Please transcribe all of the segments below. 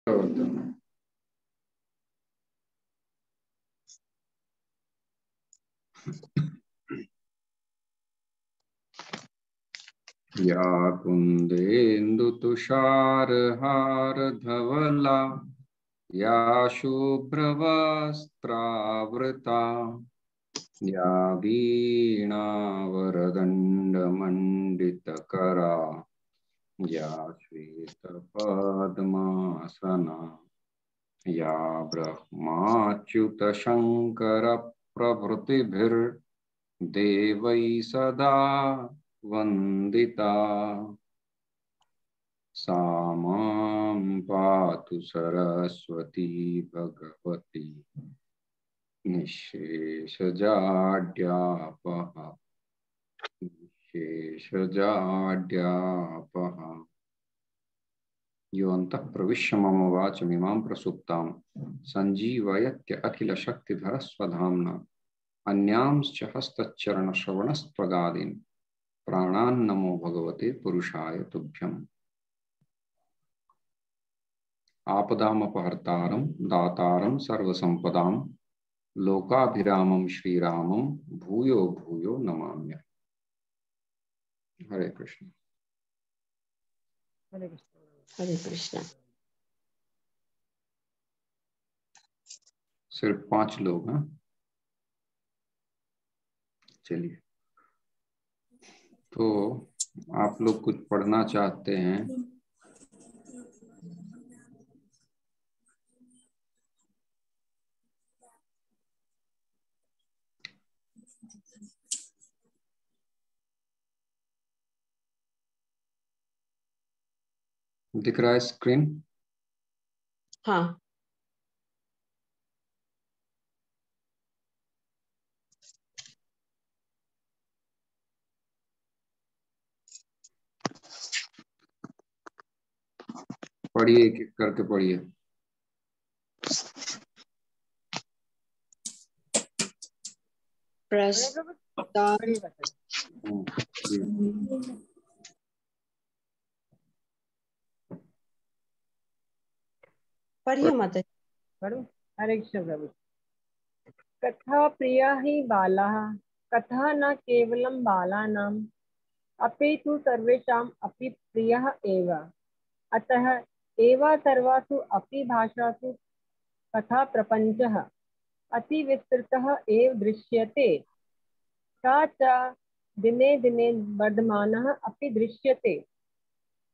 या कुन्देन्दुतुषारहारधवला या शुभ्रवस्त्रावृता या वीणावरदण्डमण्डितकरा या श्वेतपद्मासना या ब्रह्माच्युतशङ्करप्रभृतिभिर्देवैः सदा वन्दिता सा मां पातु सरस्वती भगवती निःशेषजाड्यापहा निःशेषजाड्यापहा। यो अन्तः प्रविश्य मम वाचमिमां प्रसुप्तां सञ्जीवयत्य अखिलशक्तिधरस्वधाम्ना अन्यांश्च हस्तचरणश्रवणस्त्वगादीन् प्राणान् नमो भगवते पुरुषाय तुभ्यम्। आपदामपहर्तारं दातारं सर्वसंपदां लोकाभिरामं श्रीरामं भूयो भूयो नमाम्यहम्। हरे कृष्ण। हरे कृष्ण। हरे कृष्ण। सिर्फ 5 लोग हैं। चलिए, तो आप लोग कुछ पढ़ना चाहते हैं? दिख रहा है स्क्रीन? हाँ। पढ़िए, एक एक करके पढ़िए। पढ़िए माता। पढ़ो। हरे कृष्ण प्रभु। कथा प्रिया ही बाला, कथा न केवलं बालानाम् अपि तु सर्वेषाम् अपि प्रियः एव। अतः एव सर्वासु अपि भाषासु कथा प्रपञ्चः अति विस्तृतः एव दृश्यते। सा च दिने दिने वर्धमानः अपि दृश्यते।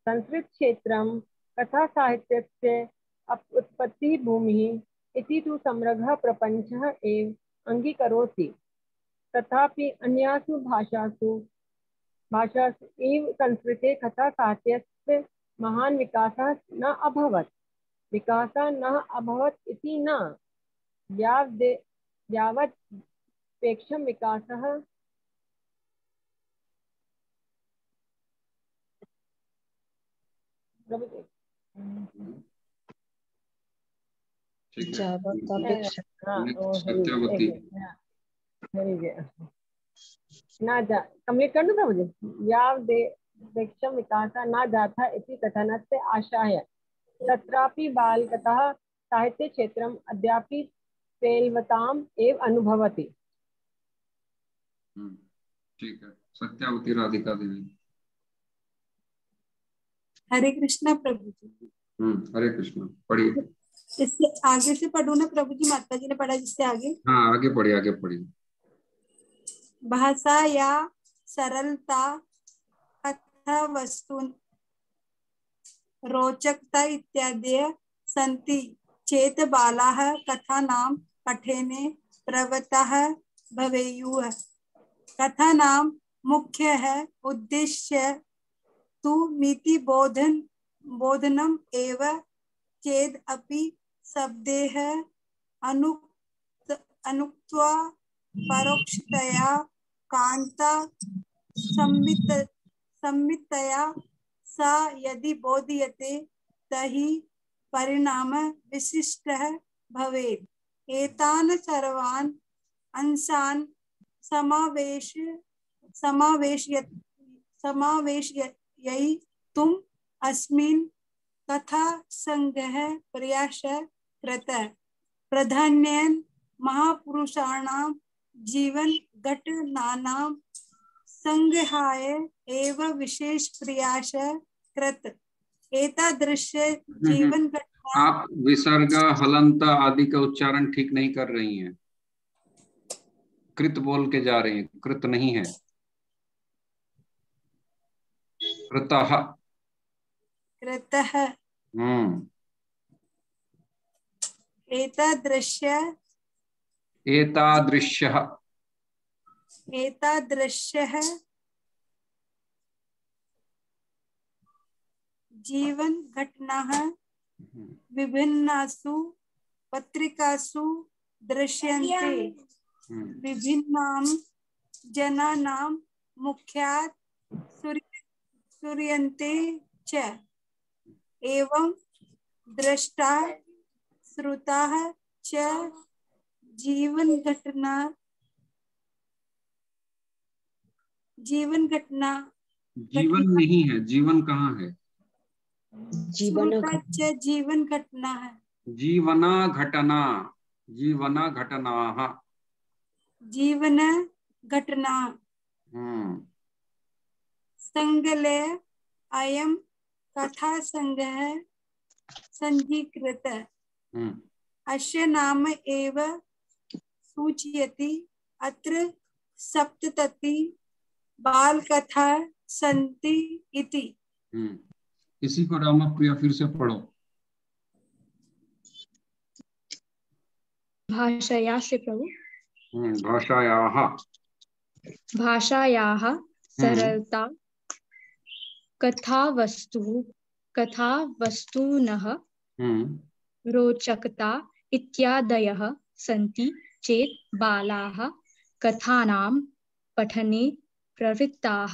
संस्कृत क्षेत्रं कथा साहित्यस्य उत्पत्ति भूमिः इति तु समग्रः प्रपञ्चः एव अङ्गीकरोति। तथापि अन्यासु भाषासु एव संस्कृते कथा साहित्यस्य महान् विकासः न अभवत्। विकासः न अभवत् इति न, यावत् अपेक्षितं विकासः कम्प्लीट कर दूं प्रभु जी। यावदेक्षं विकासः न जातः इति कथनस्य आशय तत्रापि बालकथा साहित्य क्षेत्रम् अद्यापि पेलवताम् एव अनुभवति। ठीक है। सत्यावती राधिका देवी। हरे कृष्णा प्रभु जी। हरे कृष्णा। पढ़िए। इससे आगे से पढ़ू ना प्रभु जी? माता जी ने पढ़ा जिससे आगे। हाँ, आगे पढ़िए, आगे पढ़िए। भाषा या सरलता, कथा वस्तु रोचकता इत्यादि सन्ति चेत बालाः कथानां पठने प्रवृत्ताः भवेयुः। कथानां मुख्यः उद्देश्यः तु मिति बोधनम् एव चेद् अपि शब्दैः अनुक्त्वा परोक्षतया कान्ता संमितया सा यदि बोध्यते तर्हि परिणाम विशिष्टः भवेत्। एतान् सर्वान् अंशान् समावेशयितुम् अस्मिन् कथा संग्रह प्रयास कृत प्राधान्येन महापुरुषाणां जीवन घटनानां संग्रहाय एव विशेष प्रयास कृत एतादृश जीवन घटना। आप विसर्ग हलंत आदि का उच्चारण ठीक नहीं कर रही हैं, कृत बोल के जा रही हैं, कृत नहीं है, कृतः। कृतः एतादृश्यः जीवन घटनाः विभिन्नासु पत्रिकासु दृश्यन्ते विभिन्नां जनानां मुख्यात् श्रूयन्ते च एवं दृष्टा श्रुताः च जीवन घटना जीवन नहीं है, जीवन कहाँ है? जीवन जीवन घटना है, जीवना घटना, जीवना घटनाः, जीवन घटना संगले अयं कथा संग्रह सज्जीकृत अस्य नाम एव सूचयति अत्र सप्तति बालकथा सन्ति इति। इसी को रामप्रिया फिर से पढ़ो। भाषाया से प्रभु। भाषायाः सरलता कथावस्तुनः रोचकता इत्यादयः सन्ति चेत् बालाः कथानां पठने प्रवृत्ताः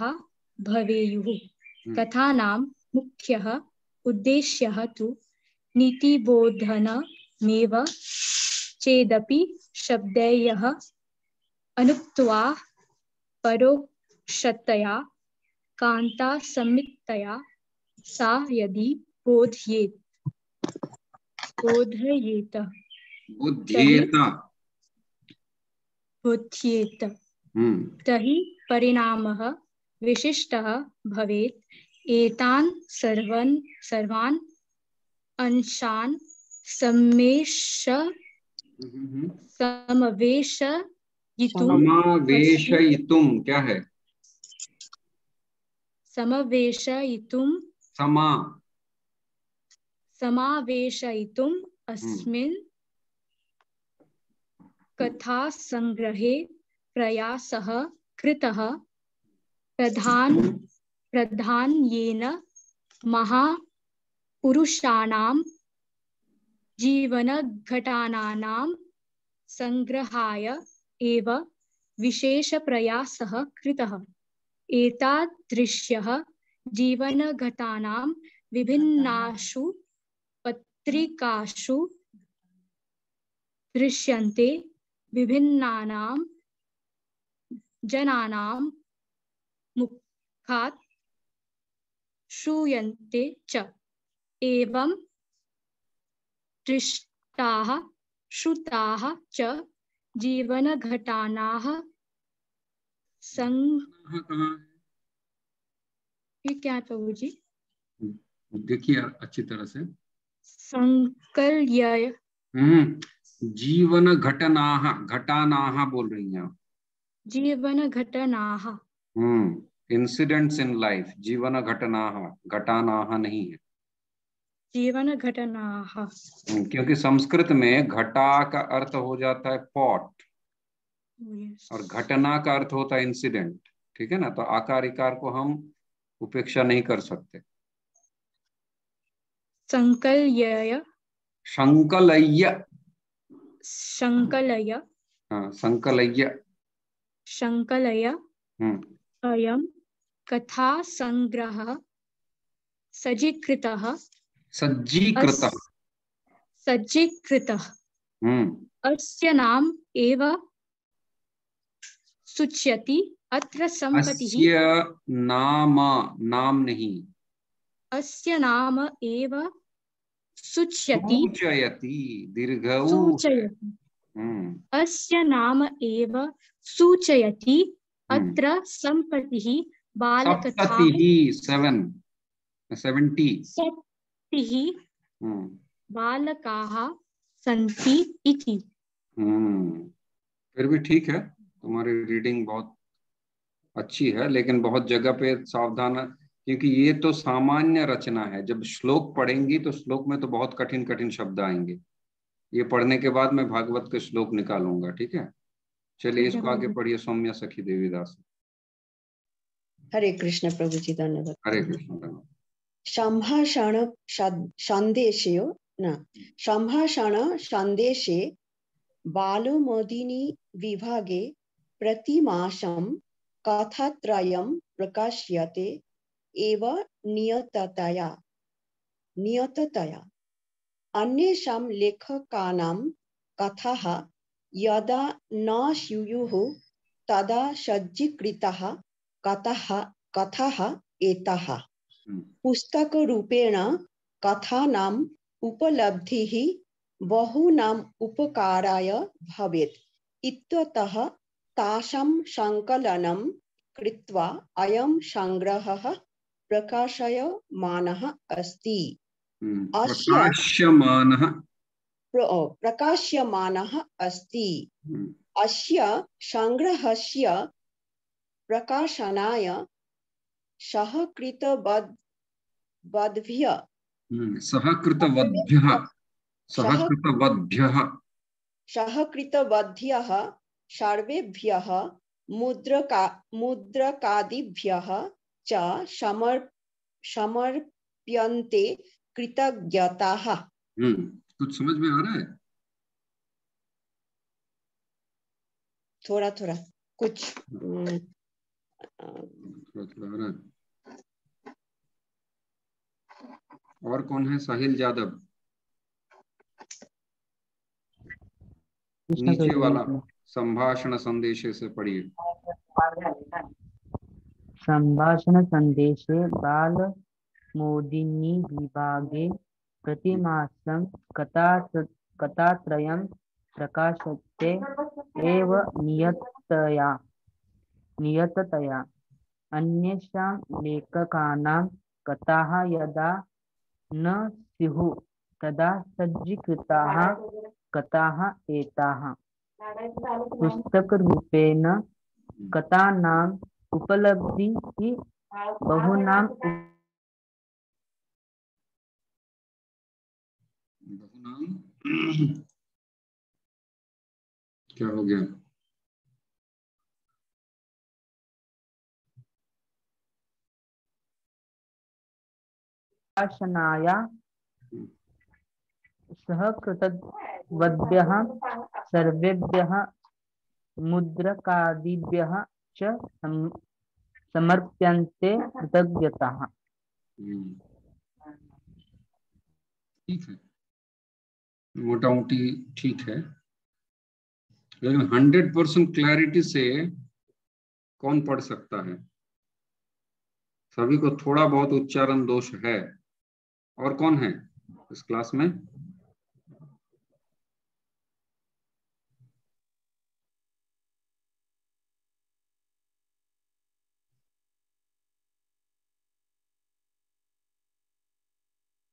भवेयुः। कथानां मुख्यः उद्देश्यः तु नीतिबोधनमेव चेदपि शब्दैः अनुक्त्वा परोक्षतया कान्तासम्यक्तया सा यदि बोध्येत तर्हि परिणामः विशिष्टः भवेत्। एतान् सर्वान् अंशान् समावेशयितुं क्या है? समावेशयितुम् अस्मिन् कथासंग्रहे प्रयासः कृतः। प्रधान्येन महापुरुषाणां जीवनघटनानां संग्रहाय एव विशेषप्रयासः कृतः। एतादृश्यः जीवनघटनां विभिन्नासु पत्रिकासु दृश्यन्ते विभिन्नानां जनानां मुखात् श्रूयन्ते च एवं दृष्टाः श्रुताः च जीवनघटनाः ये क्या है प्रभु जी? देखिए अच्छी तरह से। संकल्य जीवन घटनाः बोल रही हैं। जीवन घटनाः इंसिडेंट्स इन लाइफ, जीवन घटनाः नहीं है, जीवन घटनाः। क्योंकि संस्कृत में घटा का अर्थ हो जाता है पॉट और घटना का अर्थ होता है इंसिडेंट। ठीक है ना, तो आकार इकार को हम उपेक्षा नहीं कर सकते। संकलय अयं कथा संग्रह सज्जीकृतः अस्य नाम एव सूच्यति अत्र सम्पत्तिः। अस्य नाम नहीं, अस्य नाम एव सूचयति दीर्घ सूचयति अस्य नाम एव सूचयति अत्र सम्प्रतिः बालकथा 70 बालकाः सन्ति इति। फिर भी ठीक है, तुम्हारी रीडिंग बहुत अच्छी है, लेकिन बहुत जगह पे सावधान, क्योंकि ये तो सामान्य रचना है। जब श्लोक पढ़ेंगी तो श्लोक में तो बहुत कठिन कठिन शब्द आएंगे। ये पढ़ने के बाद मैं भागवत के श्लोक निकालूंगा, ठीक है। चलिए इसको आगे पढ़िए। सौम्या सखी देवीदास। हरे कृष्ण प्रभु जी, धन्यवाद। हरे कृष्ण। संभाषण संदेशे संभाषण संदेशे बालमोदिनी विभागे प्रतिमासं कथात्रयं प्रकाश्यते एव नियततया। अन्येषां लेखकानां कथाः यदा न स्युयुः तदा सज्जीकृताः कथाः एताः। पुस्तकरूपेण कथानाम् उपलब्धिः बहूनाम् उपकाराय भवेत् इत्यतः तासां संकलनं कृत्वा अयं संग्रहः प्रकाशयमानः अस्ति। प्रकाश्यमानः अस्ति। अस्य संग्रहस्य प्रकाशनाय सहकृतवद्भ्यः सर्वेभ्यः मुद्रकादिभ्यः च समर्प्यन्ते कृतज्ञताः। कुछ समझ में आ रहा है? थोड़ा कुछ और कौन है? साहिल यादव, नीचे वाला संभाषण संदेशे से पढ़िए। संभाषण संदेशे बाल मोदिनी विभागे प्रतिमासं कथात्रयं प्रकाशते एव नियततया। अन्येषां लेखकानां कथाः यदा न स्युः तदा सज्जीकृताः कथाः एताः। पुस्तकरूपेण कथानाम् उपलब्धिः बहुनाम् क्या हो गया? प्रकाशनाय सहकृतवद्भ्यः सर्वेभ्यः मुद्रकादिभ्यः च समर्प्यन्ते कृतज्ञताः। ठीक है, मोटा मोटी ठीक है, लेकिन 100% क्लैरिटी से कौन पढ़ सकता है? सभी को थोड़ा बहुत उच्चारण दोष है। और कौन है इस क्लास में?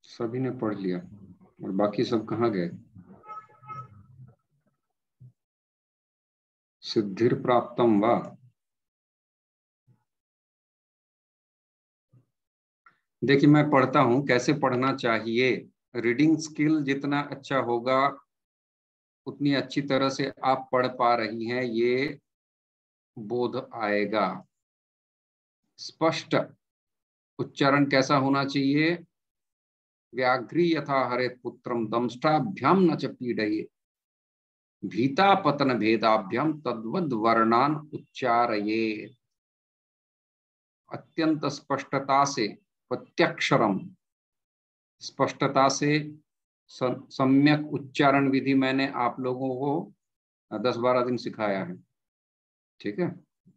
सभी ने पढ़ लिया, और बाकी सब कहाँ गए? सिद्धिर प्राप्तम वा? देखिए मैं पढ़ता हूं, कैसे पढ़ना चाहिए। रीडिंग स्किल जितना अच्छा होगा उतनी अच्छी तरह से आप पढ़ पा रही हैं, ये बोध आएगा। स्पष्ट उच्चारण कैसा होना चाहिए? व्याघ्री यथा हरेत पुत्रम दंष्टाभ्याम न च पीड़येत् भीता पतन भेदाभ्याम तद्वद वर्णान उच्चारयेत्। अत्यंत स्पष्टता से, प्रत्यक्षरम, स्पष्टता से सम्यक उच्चारण विधि मैंने आप लोगों को 10-12 दिन सिखाया है, ठीक है,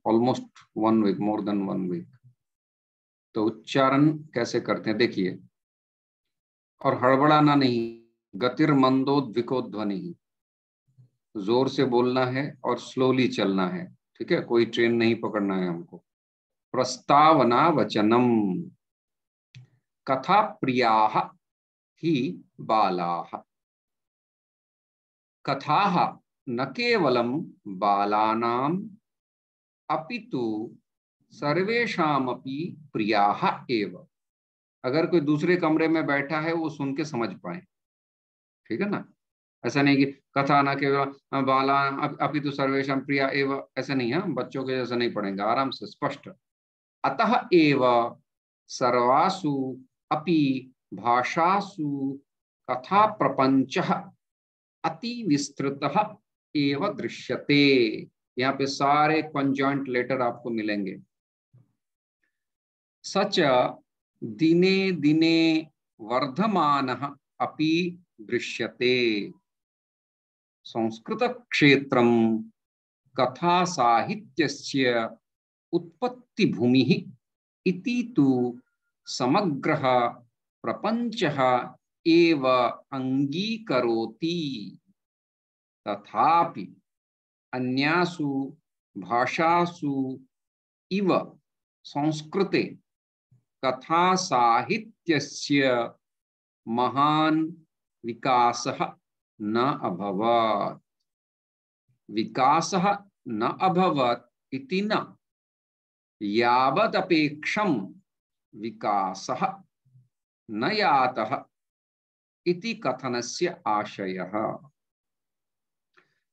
almost 1 week, more than 1 week. तो उच्चारण कैसे करते हैं देखिए। और हड़बड़ाना नहीं, गतिर्मंदोद्विको ध्वनि, जोर से बोलना है और स्लोली चलना है, ठीक है, कोई ट्रेन नहीं पकड़ना है हमको। प्रस्तावना वचनम, कथा प्रियाः ही बालाः, कथाः न केवलं बालानाम् अपितु सर्वेषामपि प्रियाः एव। अगर कोई दूसरे कमरे में बैठा है वो सुन के समझ पाए, ठीक है ना। ऐसा नहीं कि कथा न केवल बाला अपितु सर्वेषां प्रिया एव, ऐसा नहीं है, बच्चों के जैसा नहीं पढ़ेंगे, आराम से स्पष्ट। अतः एव सर्वासु अपि भाषासु कथा प्रपंचः अति विस्तृतः एव दृश्यते। यहाँ पे सारे कंजॉइंट लेटर आपको मिलेंगे। सच दिने दिने वर्धमानः अपि दृश्यते। संस्कृत क्षेत्रं कथा साहित्यस्य उत्पत्ति भूमिः इति तु समग्रः प्रपंचः एव अंगीकरोति। तथापि अन्यासु भाषासु इव संस्कृते कथा साहित्यस्य महान् विकासः न अभवत्। विकासः न अभवत् इति न, यावदपेक्षं विकासः न यातः इति कथनस्य आशयः।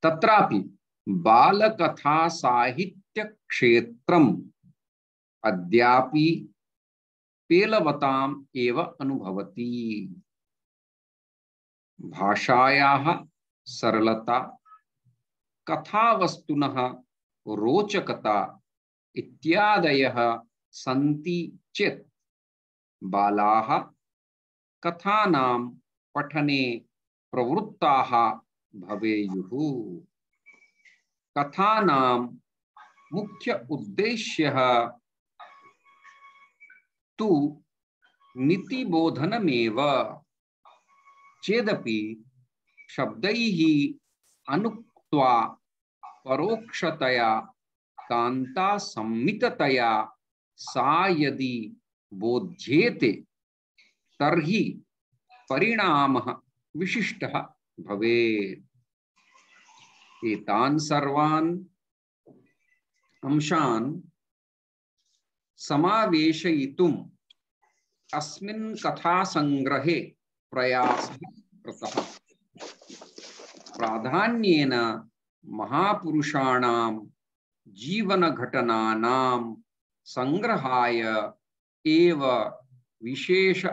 तत्रापि बालकथा साहित्य क्षेत्रम् अद्यापि पेलवताम् एव अनुभवति। भाषायाः सरलता, कथावस्तुनः रोचकता इत्यादयः सन्ति चेत् बालाः कथानां पठने प्रवृत्ताः भवेयुः। कथानां मुख्य उद्देश्यः तु नीतिबोधनमेव चेदपि शब्दैः अनुक्त्वा परोक्षतया कान्तासम्मिततया सा यदि बोध्येते तर्हि परिणामः विशिष्टः भवेत्। एतान् सर्वान् अंशान् समावेशयितुम् अस्मिन् कथासंग्रहे प्रयासः कृतः। प्राधान्येन महापुरुषाणां जीवनघटनानां संग्रहाय एव विशेष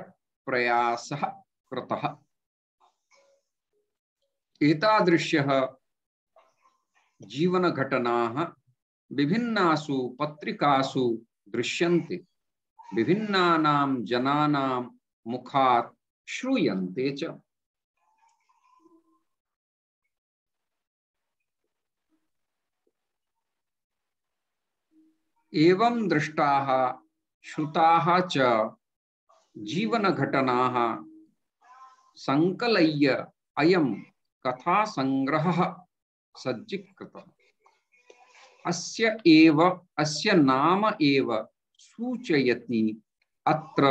प्रयासः कृतः। एतादृश्यः जीवनघटनाः विभिन्नासु पत्रिकासु दृश्यन्ते, विभिन्नानां जनानां मुखात् श्रूयन्ते च। एवं दृष्टाः श्रुताः च जीवनघटनाः संकलय्य अयं कथासंग्रहः सज्जीकृतः। अस्य नाम एव सूचयति अत्र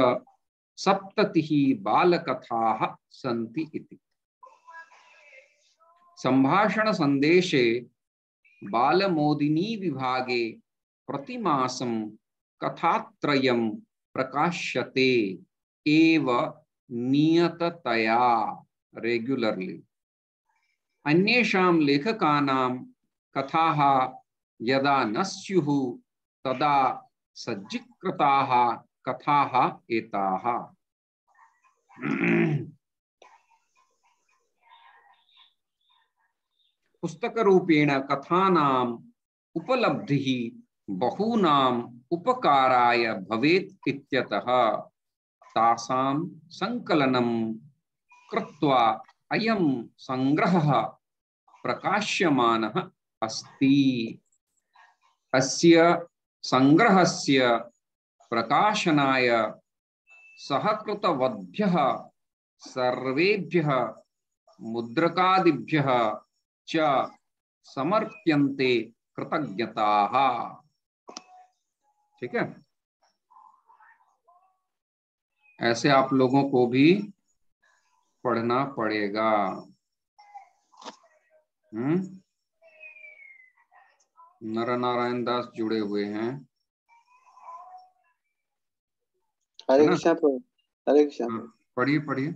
70 बालकथाः सन्ति इति। संभाषण संदेशे बालमोदिनी विभागे प्रतिमासं कथात्रयं प्रकाश्यते एव नियततया, रेग्युलर्ली। अन्येषां लेखकानां कथाः यदा न स्युः तदा सज्जीकृताः कथाः एताः। पुस्तकरूपेण कथानाम् उपलब्धिः बहूनाम् उपकाराय भवेत् इत्यतः तासां संकलनं कृत्वा अयं संग्रहः प्रकाश्यमानः अस्ति। अस्य संग्रहस्य प्रकाशनाय सहकृतवद्भ्यः सर्वेभ्यः मुद्रकादिभ्यः च समर्प्यन्ते कृतज्ञताः। ठीक है, ऐसे आप लोगों को भी पढ़ना पड़ेगा। नरनारायण दास जुड़े हुए हैं। हरे कृष्णा प्रभु, हरे कृष्णा। पढ़िए पढ़िए।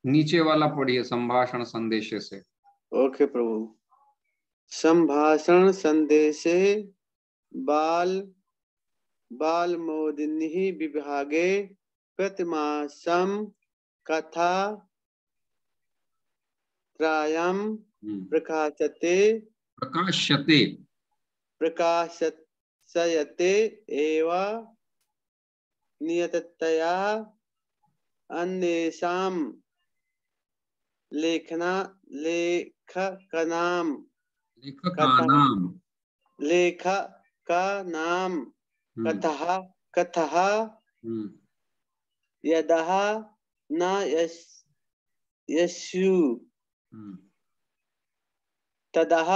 नीचे वाला पढ़िए, संभाषण संदेशे से। ओके प्रभु। संभाषण संदेशे बाल मोदिनी विभागे प्रतिमासं कथा त्रायं प्रकाशयते एव नियततया अन्येषां लेखकानां कथः यदः न यस्यु तदः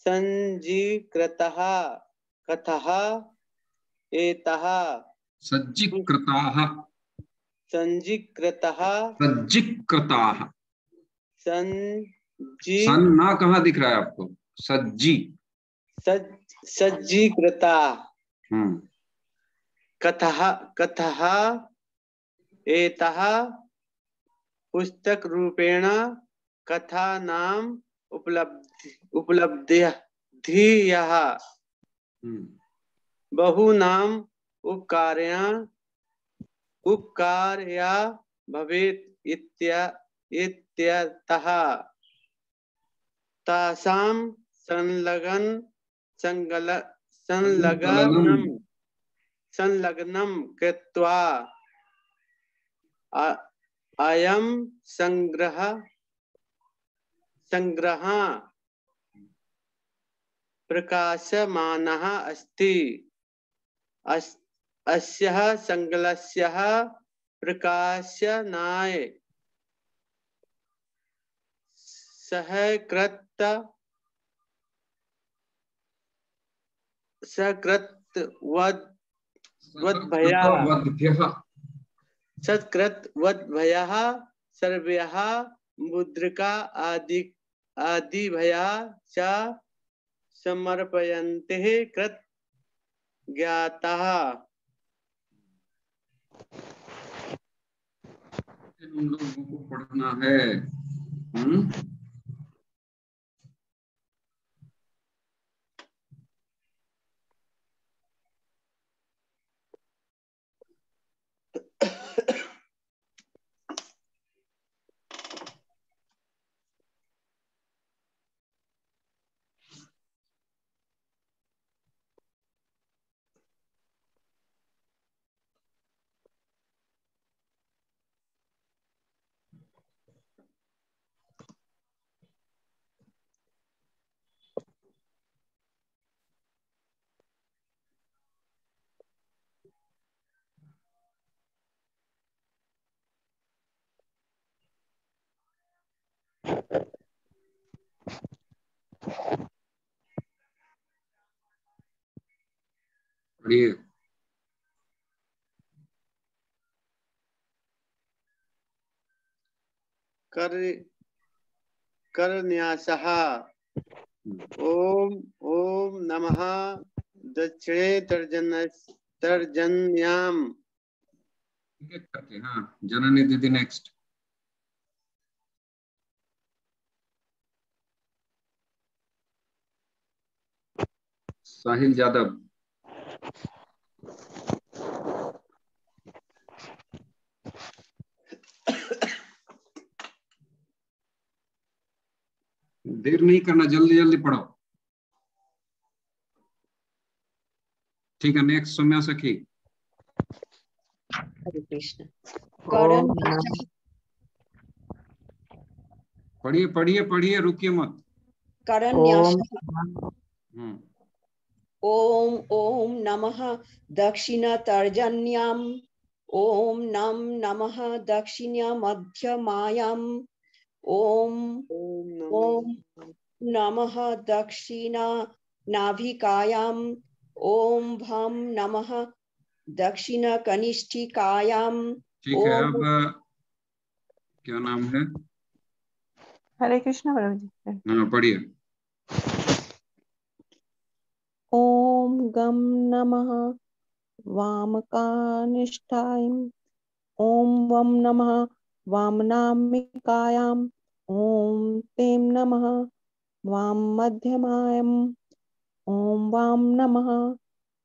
सज्जीकृतः कथः एतः सज्जीकृताः सन ना कहाँ दिख रहा है आपको? सज्जीकृता कथः एतः पुस्तक रूपेण कथानां उपलब्धियः बहूनां उपकार्या भवेत् इत्यतः तासां संलग्नं कृत्वा अयं संग्रहः प्रकाशमानः अस्ति। अस्यः संग्रहस्य प्रकाशनाय सत्कृतवद्भ्यः सर्वेभ्यः मुद्रिका आदिभ्यः च समर्पयन्ते कृतज्ञताः। हम लोगों को पढ़ना है। पढ़िए। करन्यासः ओम नमः दक्षिणे तर्जन्याम। हाँ, जननी दीदी नेक्स्ट। साहिल यादव। देर नहीं करना, जल्दी जल्दी पढ़ो। ठीक है, नेक्स्ट सौम्या सखी। हरे कृष्ण। पढ़िए पढ़िए पढ़िए, रुकिए मत। करन्यास। ओम ओम नमः दक्षिणतर्जन्याम् ओम नम नमः दक्षिणमध्यमायाम् ओम ओम नमः दक्षिणनाभिकायाम् ओम भम नमः दक्षिणकनिष्ठिकायाम्। ठीक है, अब क्या नाम है? हरे कृष्ण प्रभु जी। हाँ पढ़िए। ओम गम नमः वामकानिष्ठाय ओम वम नमः वामनामिकायाम् ओम तेम नमः वाम मध्यमायम् ओम वाम नमः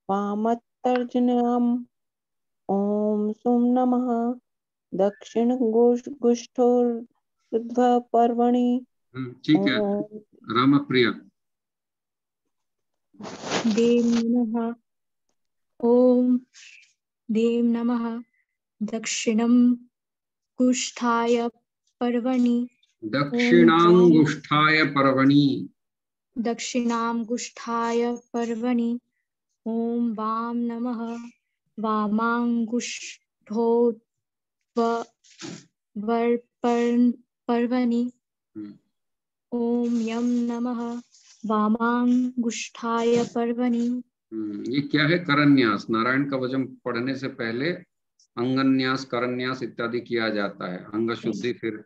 वामतर्जन्याम् ओम सुम नमः दक्षिण गुष्ठोर्ध्वपर्वणि ठीक है, रामप्रिया। देव नमः। ओम देव नमः दक्षिणम कुष्ठाय पर्वणि दक्षिणांगुष्ठाय पर्वणि दक्षिणांगुष्ठाय पर्वणि ओम वाम नमः वामांगुष्ठोर्ध्वपर्वणि ओम यम नमः वामांगुष्ठाय पर्वणि। ये क्या है? करन्यास। नारायण का वचन पढ़ने से पहले अंगन्यास, करन्यास इत्यादि किया जाता है, अंग शुद्धि। फिर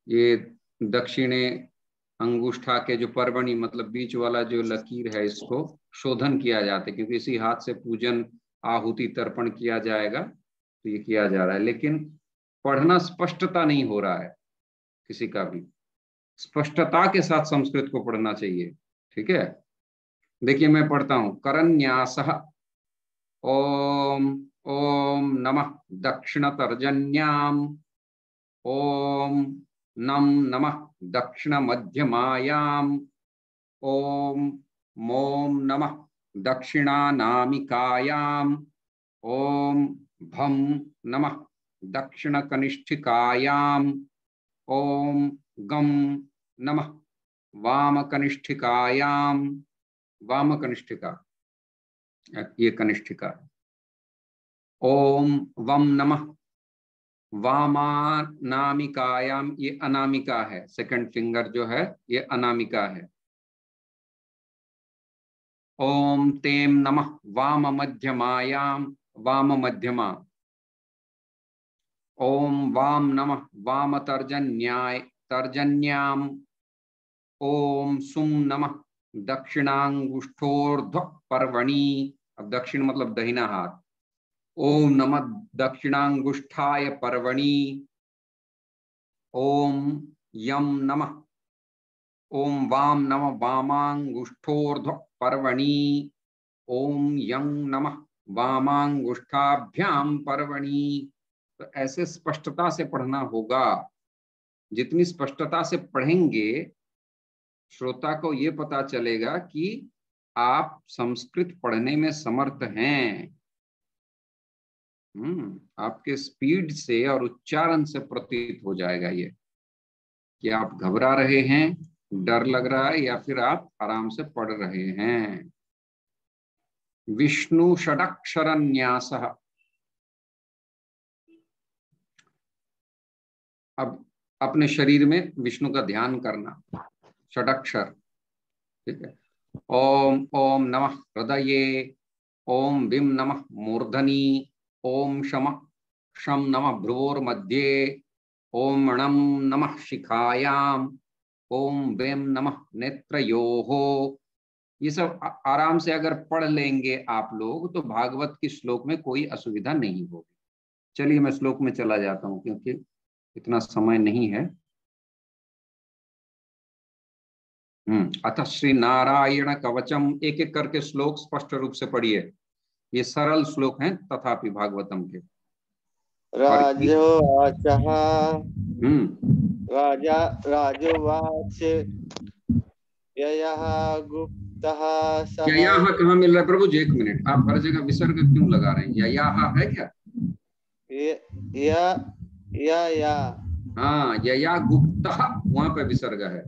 ये दक्षिणे अंगुष्ठा के जो पर्वणी मतलब बीच वाला जो लकीर है, इसको शोधन किया जाता है, क्योंकि इसी हाथ से पूजन आहुति तर्पण किया जाएगा, तो ये किया जा रहा है। लेकिन पढ़ना स्पष्टता नहीं हो रहा है किसी का भी। स्पष्टता के साथ संस्कृत को पढ़ना चाहिए, ठीक है? देखिए मैं पढ़ता हूं। करन्यासः ओम ओम नमः दक्षिणतर्जन्याम् ओम नम नमः दक्षिणमध्यमायाम् ओम मोम नमः दक्षिणानामिकायाम् ओम भम नमः दक्षिणकनिष्ठिकायाम् ओम गम नमः वामकनिष्ठिकायाम्। वामकनिष्ठिका, ये कनिष्ठिका। ओम वम नमः वामानामिकायाम, ये अनामिका है, सेकंड फिंगर जो है ये अनामिका है। ओम तेम नमः वाम मध्यमायाम, वाम मध्यमा। ओम वाम नमः वाम तर्जन्याम ओम सुम नमः दक्षिणांगुष्ठोर्ध्व पर्वणि। अब दक्षिण मतलब दाहिना हाथ। ओम नमः दक्षिणांगुष्ठाय पर्वणि ओम यम नमः ओम वाम नमः वामांगुष्ठोर्ध्व पर्वणि ओम यं नमः वामांगुष्ठाभ्याम पर्वणि। तो ऐसे स्पष्टता से पढ़ना होगा। जितनी स्पष्टता से पढ़ेंगे, श्रोता को ये पता चलेगा कि आप संस्कृत पढ़ने में समर्थ हैं। आपके स्पीड से और उच्चारण से प्रतीत हो जाएगा ये कि आप घबरा रहे हैं, डर लग रहा है, या फिर आप आराम से पढ़ रहे हैं। विष्णु षडक्षरन्यासः। अब अपने शरीर में विष्णु का ध्यान करना, षडक्षर, ठीक है। ओम ओम नमः हृदये ओम विम नमः मूर्धनि ओम शम नमः भ्रुवोर्मध्ये ओम णम नमः शिखायाम ओम वेम नमः नेत्रयोः। ये सब आराम से अगर पढ़ लेंगे आप लोग तो भागवत की श्लोक में कोई असुविधा नहीं होगी। चलिए मैं श्लोक में चला जाता हूँ क्योंकि इतना समय नहीं है। अथ श्री नारायण कवचम। एक एक करके श्लोक स्पष्ट रूप से पढ़िए। ये सरल श्लोक हैं तथापि भागवतम के। राजोवाचः राजोवाच ययः गुप्तः सः। ययाः कहाँ मिल रहा है प्रभु जी? एक मिनट, आप हर जगह विसर्ग क्यों लगा रहे हैं? ययाः है क्या? या हाँ, यया गुप्तः वहां पे विसर्ग है।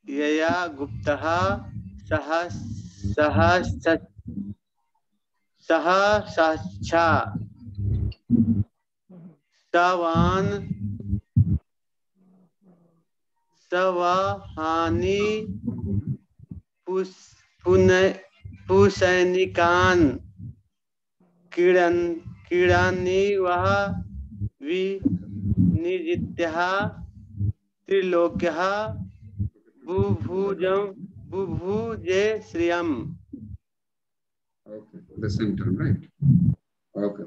यया गुप्तः सः सहसा सवान सवाहानि पुसैनिकान क्रीडानि वह विनिजित्यः त्रिलोक्यः बुभुजे श्रियम्. Okay, the center, right? Okay.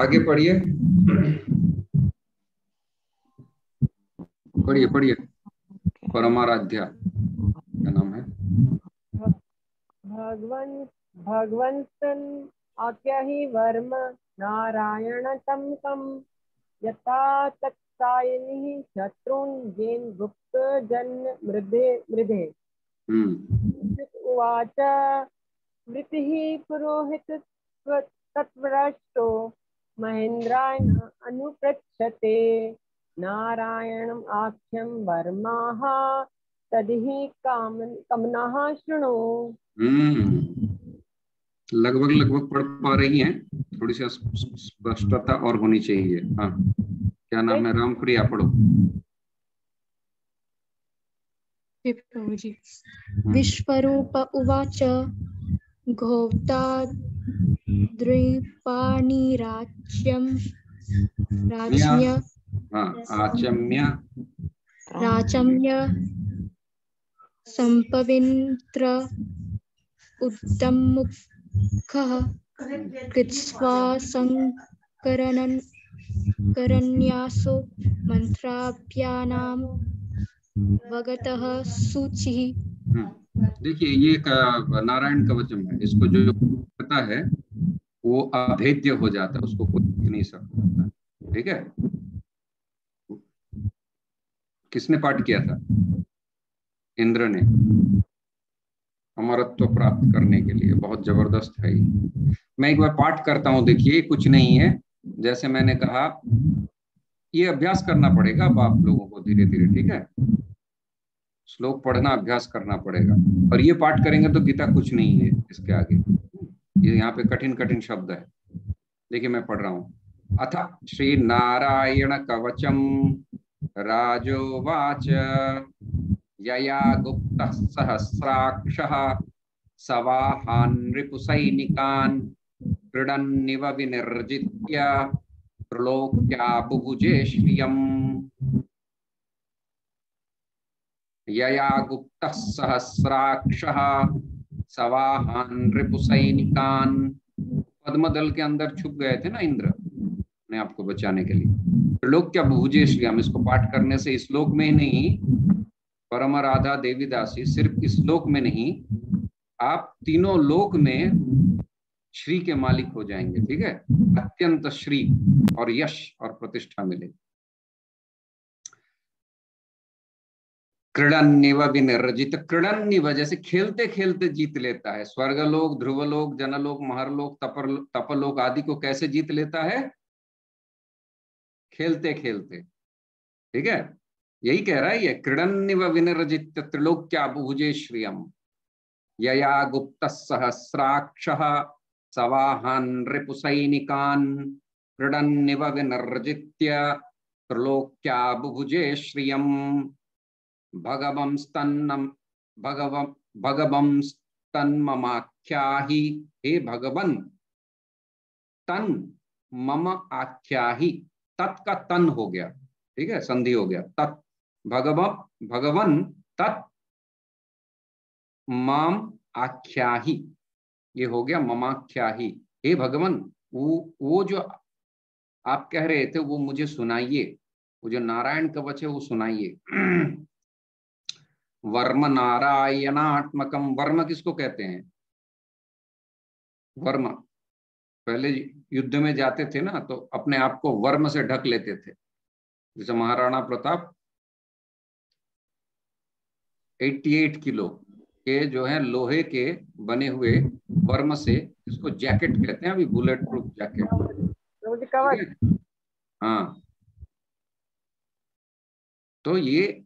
आगे पढ़िए. पढ़िए. परमाराध्या क्या नाम है? भगवंतन आख्या ही वर्म नारायण तम कम यथा तत्सायिनी शत्रुन जेन गुप्त जन मृदे उवाच वृत्तिः पुरोहित तत्वरष्टो महेन्द्राय अनुपृच्छते नारायणम् आख्यं वर्माः तदिहि कामनाः शृणु. लगभग पढ़ पा रही हैं. थोड़ी सी स्पष्टता और होनी चाहिए. हाँ, क्या नाम है? रामप्रिया, पढ़ो. प्रभुजी. विश्वरूप उवाच गोप्ता राचम्य संपवित्र उद्दमुखः कृत्स्वा संकरन्यासो मंत्राभ्यानां वगतः शुचिः. देखिए, ये नारायण कवचम है. इसको जो पता है वो अभेद्य हो जाता है, उसको कोई देख नहीं सकता. ठीक है. किसने पाठ किया था? इंद्र ने, अमरत्व प्राप्त करने के लिए. बहुत जबरदस्त है ये. मैं एक बार पाठ करता हूँ. देखिए, कुछ नहीं है. जैसे मैंने कहा, ये अभ्यास करना पड़ेगा आप लोगों को धीरे धीरे. ठीक है. श्लोक पढ़ना अभ्यास करना पड़ेगा. और ये पाठ करेंगे तो गीता कुछ नहीं है इसके आगे. ये यहाँ पे कठिन शब्द है. देखिए, मैं पढ़ रहा हूँ. अथ श्री नारायण कवचम राजोवाच यया गुप्तः सहस्राक्षः सवाहान् रिपुसैनिकान् क्रीडन्निव विनिर्जित्य त्रिलोक्या बुभुजे श्रियम्. यया गुप्तः सहस्राक्षः सवाहान् रिपुसैनिकान्. पद्मदल के अंदर छुप गए थे ना इंद्र, अपने आपको बचाने के लिए. त्रिलोक्या बुभुजे श्रियम्. इसको पाठ करने से इस श्लोक में ही नहीं, परम राधा देवी दासी, सिर्फ इस श्लोक में नहीं, आप तीनों लोक में श्री के मालिक हो जाएंगे. ठीक है. अत्यंत श्री और यश और प्रतिष्ठा मिलेगी. क्रीडन्निव विनिर्जित. क्रीडन्निव जैसे खेलते खेलते जीत लेता है. स्वर्गलोक, ध्रुवलोक, जनलोक, महरलोक, तपलोक आदि को कैसे जीत लेता है? खेलते खेलते. ठीक है. यही कह रहा है ये. क्रीडन्निव विनिर्जित त्रिलोक्या बुभुजे श्रियम्. यया गुप्तः सहस्राक्षः सवाहान् रिपुसैनिकान् क्रीडन्निव विनिर्जित्य त्रिलोक्या बुभुजे श्रियम्. भगवंस्तन्ममाख्याहि. हे भगवन, तन मम आख्याहि. तत् का तन हो गया. ठीक है, संधि हो गया. तत् भगवन तत् माम आख्याहि. ये हो गया ममाख्याहि. हे भगवन, वो जो आप कह रहे थे वो मुझे सुनाइए. वो जो नारायण कवच है वो सुनाइए. वर्म नारायणात्मकम. वर्म किसको कहते हैं? वर्म, पहले युद्ध में जाते थे ना तो अपने आप को वर्म से ढक लेते थे. जैसे महाराणा प्रताप 88 किलो के जो है लोहे के बने हुए वर्म से, इसको जैकेट कहते हैं, अभी बुलेट प्रूफ जैकेट. हाँ, तो ये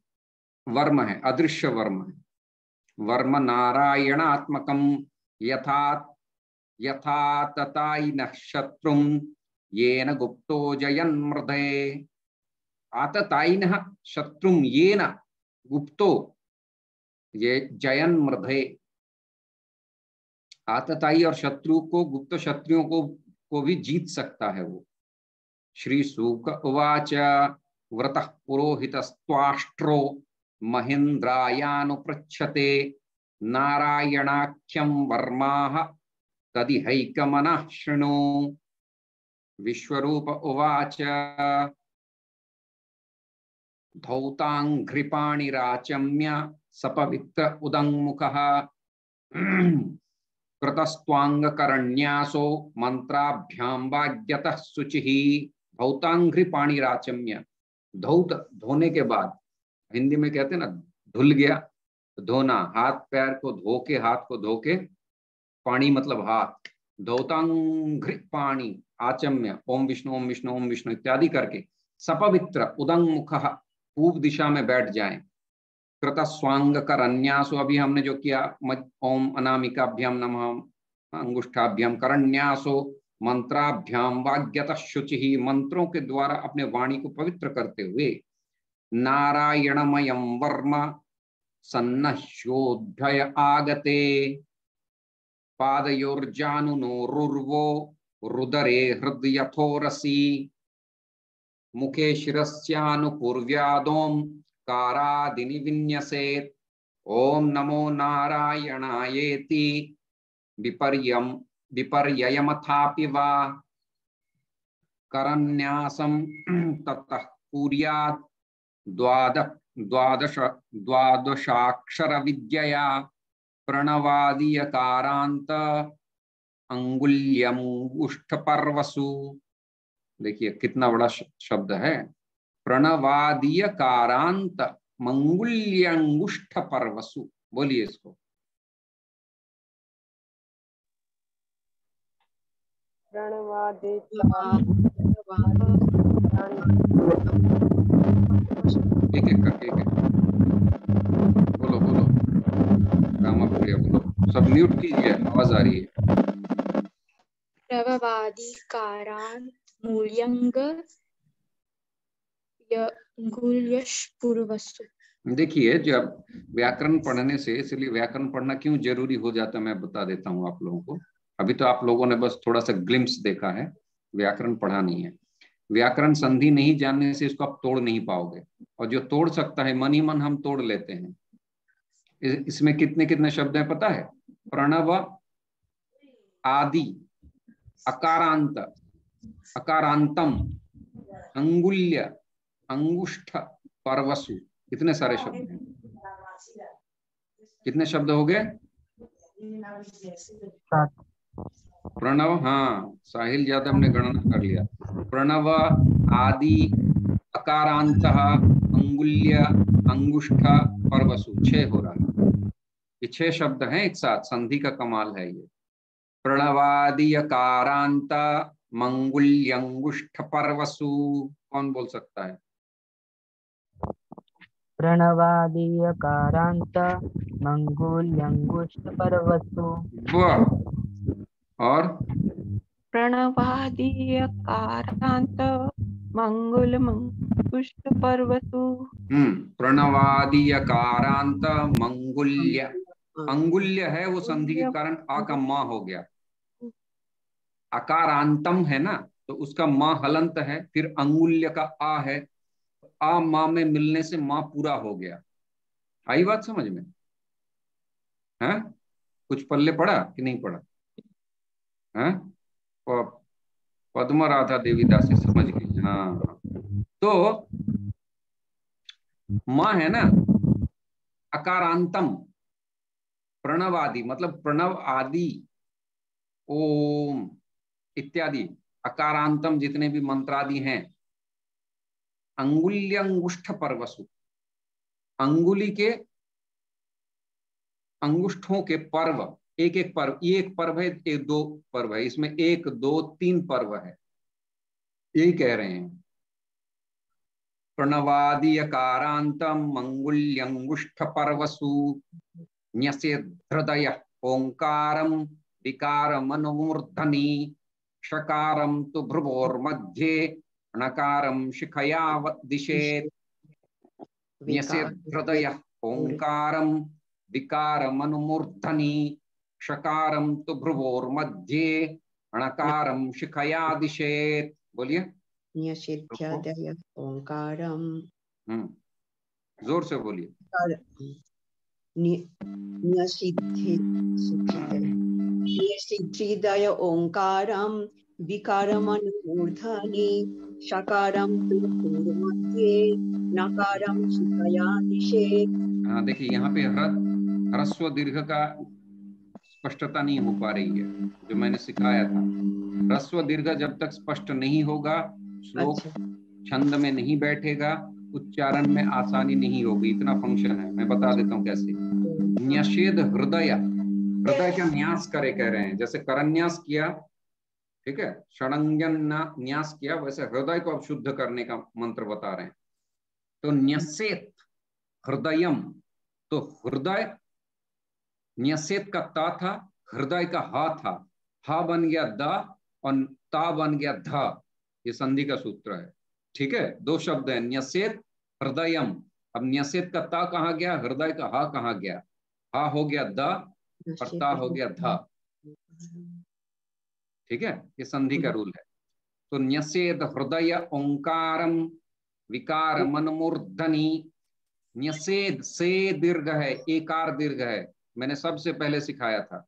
वर्म है, अदृश्य वर्म है। वर्म नारायणात्मकम यथा यथा तताइनः शत्रुं येन गुप्तो जयन्मृधे। आतताइनः शत्रुं येन गुप्तो ये जयन्मृधे। आतताई और शत्रु को, गुप्त शत्रुओं को भी जीत सकता है वो। श्री सूक उवाच व्रतः पुरोहितस्त्वाष्ट्रो महेन्द्रायानुपृच्छते नारायणाख्यं वर्माः तदिहैकमनः शृणु। विश्वरूप उवाच धौताङ्घ्रिपाणिराचम्य सपवित्र उदङ्मुखः कृतस्त्वाङ्गकरण्यासो मंत्राभ्यां वाग्यतः शुचिः। धौताङ्घ्रिपाणिराचम्य, धौत धोने के बाद, हिंदी में कहते हैं ना धुल गया, धोना, हाथ पैर को धो के, हाथ को धो के, पानी मतलब हाथ, धौतांघ्रि पाणी आचम्य, ओम विष्णु ओम विष्णु ओम विष्णु इत्यादि करके सपवित्र उदंगमुखः, पूर्व दिशा में बैठ जाएं। कृत स्वांग कर अन्यासो, अभी हमने जो किया, ओम अनामिकाभ्याम नमः, अंगुष्ठाभ्याम करन्यासो, मंत्राभ्याम वाग्यतः शुचिः, मंत्रों के द्वारा अपने वाणी को पवित्र करते हुए। नारायणमयं वर्म सन्नह्योऽभ्यय आगते पादयोर्जानुनोरुर्वो रुदरे हृदयथोरसी मुखे शिरस्यानुपूर्व्यादों कारादिनि विन्यसेत्। ओम नमो नारायणायेति विपर्ययमथापि वा करन्यासं ततः कुर्यात् द्वादशाक्षर विद्यया प्रणवादियकारांत अंगुल्यमुष्ठपर्वसु। देखिए कितना बड़ा शब्द है, प्रणवादियकारांत मंगुल्यंगुष्ठपर्वसु। बोलिए इसको। एक एक करके बोलो बोलो, रामा प्रिया बोलो, सब म्यूट कीजिए, आवाज आ रही है। प्रभवादिकारांत मूल्यंग अंगुल्यष्पूर्वसु। देखिए जब व्याकरण पढ़ने से, इसलिए व्याकरण पढ़ना क्यों जरूरी हो जाता है मैं बता देता हूँ आप लोगों को। अभी तो आप लोगों ने बस थोड़ा सा ग्लिम्स देखा है, व्याकरण पढ़ा नहीं है। व्याकरण संधि नहीं जानने से इसको आप तोड़ नहीं पाओगे, और जो तोड़ सकता है मन ही मन हम तोड़ लेते हैं। इसमें कितने कितने शब्द हैं पता है? प्रणव, आदि, अकारांत, अकारांतम, अंगुल्य, अंगुष्ठ, पर्वसु, कितने सारे शब्द हैं। कितने शब्द हो गए? प्रणव, हाँ साहिल यादव हमने गणना कर लिया। प्रणव, आदि, अकारांत, अंगुल्य, अंगुष्ठ, पर्वसु, 6 हो रहा है। ये 6 शब्द हैं एक साथ, संधि का कमाल है ये। प्रणवादि अकारांत मंगुल्यंगुष्ठ पर्वसु। कौन बोल सकता है? प्रणवादियकारांत मंगुल्यंगुष्ठ पर्वसु। वाह। और प्रणवादियकारांत मंगुल्यंगुष्ठ पर्वसु। प्रणवादि अकारांत मंगुल्य, अंगुल्य है वो संधि के कारण आ का मां हो गया। अकारांतम है ना, तो उसका मां हलंत है, फिर अंगुल्य का आ है, आ मां में मिलने से मां पूरा हो गया। आई बात समझ में? है कुछ पल्ले पड़ा कि नहीं पड़ा? है पद्मा राधा देवीदासी समझ गई। हाँ, तो मां है ना, अकारांतम, प्रणवादि मतलब प्रणव आदि, ओम इत्यादि, अकारांतम जितने भी मंत्रादि हैं। अंगुल्यंगुष्ठ पर्वसु, अंगुली के, अंगुष्ठों के पर्व, एक एक पर्व, ये एक पर्व है, ये 2 पर्व है, इसमें 1 2 3 पर्व है, यही कह रहे हैं। प्रणवादियकारान्तं मङ्गुल्यङ्गुष्ठपर्वसु न्यसेद्धृदयः ओङ्कारं विकारमनुमूर्धनि षकारं तु भ्रुवोर्मध्ये णकारं शिखया दिशेत् न्यसेद्धृदयः ओङ्कारं विकारमनुमूर्धनि षकारं तु भ्रुवोर्मध्ये णकारं शिखया दिशेत्। बोलिए। न्यसिद्ध्यादय ओंकारम। जोर से बोलिए। न्यसिद्धिदय ओंकारम विकारमनुमूर्धनि षकारं तु भ्रुवोर्मध्ये नकारं शिखया दिशेत्। हाँ देखिए यहाँ पे ह्रस्व दीर्घ का स्पष्टता नहीं हो पा रही है, जो मैंने सिखाया था। ह्रस्व दीर्घ जब तक स्पष्ट नहीं होगा, श्लोक छंद में नहीं बैठेगा, उच्चारण में आसानी नहीं होगी। इतना फंक्शन है, मैं बता देता हूँ कैसे। न्यषेध हृदय, हृदय का न्यास करे कह रहे हैं, जैसे करन्यास किया, ठीक है, षडंजन न्यास किया, वैसे हृदय को अब शुद्ध करने का मंत्र बता रहे हैं। तो न्यसेत हृदयम, तो हृदय न्यसेत का ता था, हृदय का हा था, हा बन गया द और ता बन गया ध। ये संधि का सूत्र है, ठीक है। दो शब्द है, न्यसेत हृदयम। अब न्यसेत का ता कहाँ गया, हृदय का हा कहाँ गया? हा हो गया द और ता हो गया ध, ठीक है। ये संधि का रूल है। तो न्यसेत हृदय ओंकारम विकारमनुमूर्धनि। न्यसेद से दीर्घ है, एकार दीर्घ है, मैंने सबसे पहले सिखाया था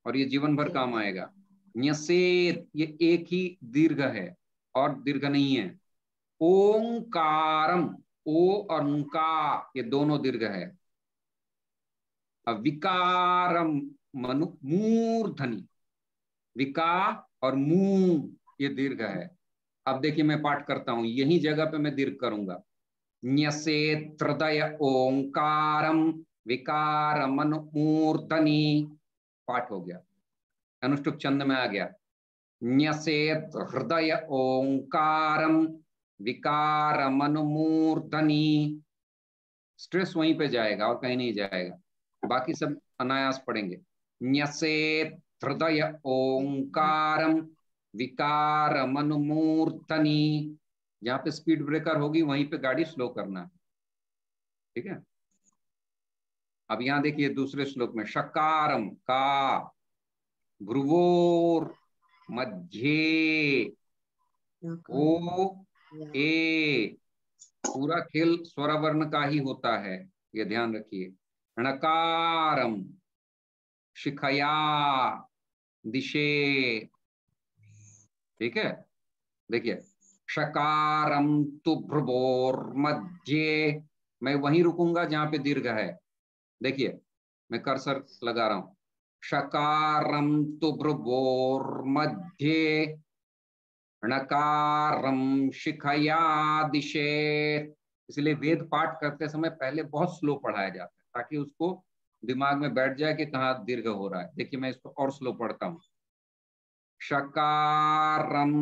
और ये जीवन भर काम आएगा। न्यसेद ये एक ही दीर्घ है और दीर्घ नहीं है। ओंकारम, ओ और का ये दोनों दीर्घ है। अब विकारम मनु मूर्धनि, विका और मू ये दीर्घ है। अब देखिए मैं पाठ करता हूं, यही जगह पे मैं दीर्घ करूंगा। न्यसेत हृदय ओंकारम विकारमनुमूर्धनि, पाठ हो गया, अनुष्टुप छंद में आ गया। न्यसेत हृदय ओंकारम विकारमनुमूर्धनि, स्ट्रेस वहीं पे जाएगा और कहीं नहीं जाएगा, बाकी सब अनायास पढ़ेंगे। न्यसेत हृदय ओंकारम विकारमनुमूर्धनि, जहां पे स्पीड ब्रेकर होगी वहीं पे गाड़ी स्लो करना है, ठीक है। अब यहां देखिए दूसरे श्लोक में, शकारम का भ्रुवोर मध्य ओ ए, पूरा खेल स्वरवर्ण का ही होता है, ये ध्यान रखिए। णकारम शिखया दिशे, ठीक है। देखिए शकारम तु भ्रुवोर मध्य, मैं वहीं रुकूंगा जहां पे दीर्घ है। देखिए मैं कर्सर लगा रहा हूं। शकारम तु भ्रुवोर मध्य णकारम शिखया दिशेत्। इसलिए वेद पाठ करते समय पहले बहुत स्लो पढ़ाया जाता है, ताकि उसको दिमाग में बैठ जाए कि कहाँ दीर्घ हो रहा है। देखिए मैं इसको और स्लो पढ़ता हूँ। शकारम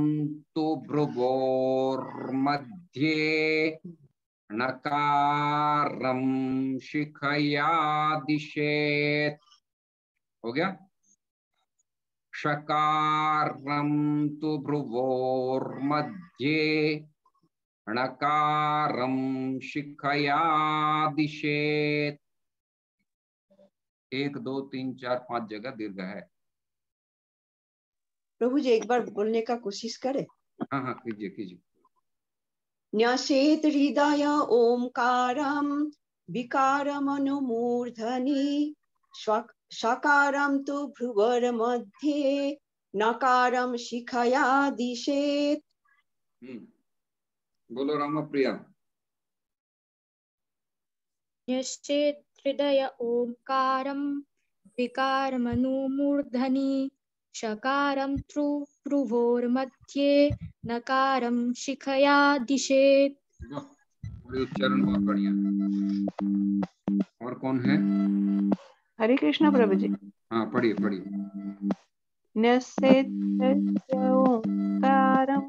तु भ्रुवोर मध्य णकारम शिखया दिशेत्, हो गया। शकारम तु भ्रुवोर मध्य णकारम शिखया दिशेत्। 1 2 3 4 5 जगह दीर्घ है। प्रभु जी एक बार बोलने का कोशिश करें। हाँ हाँ कीजिए कीजिए। न्यसेत हृदय ओंकारम विकारमनुमूर्धनि शकारम तु भ्रुवर मध्ये नकारम शिखया दिशेत्। बोलो रामप्रिया। न्यसेत् हृदय ओंकारं विकारमनुमूर्धनि शकारं तु भ्रुवोर्मध्ये नकारं शिखया दिशेत्। उच्चारण बहुत बढ़िया। और कौन है? हरे कृष्णा प्रभु जी। हाँ पढ़िए पढ़िए। न्यसेत् ओंकारं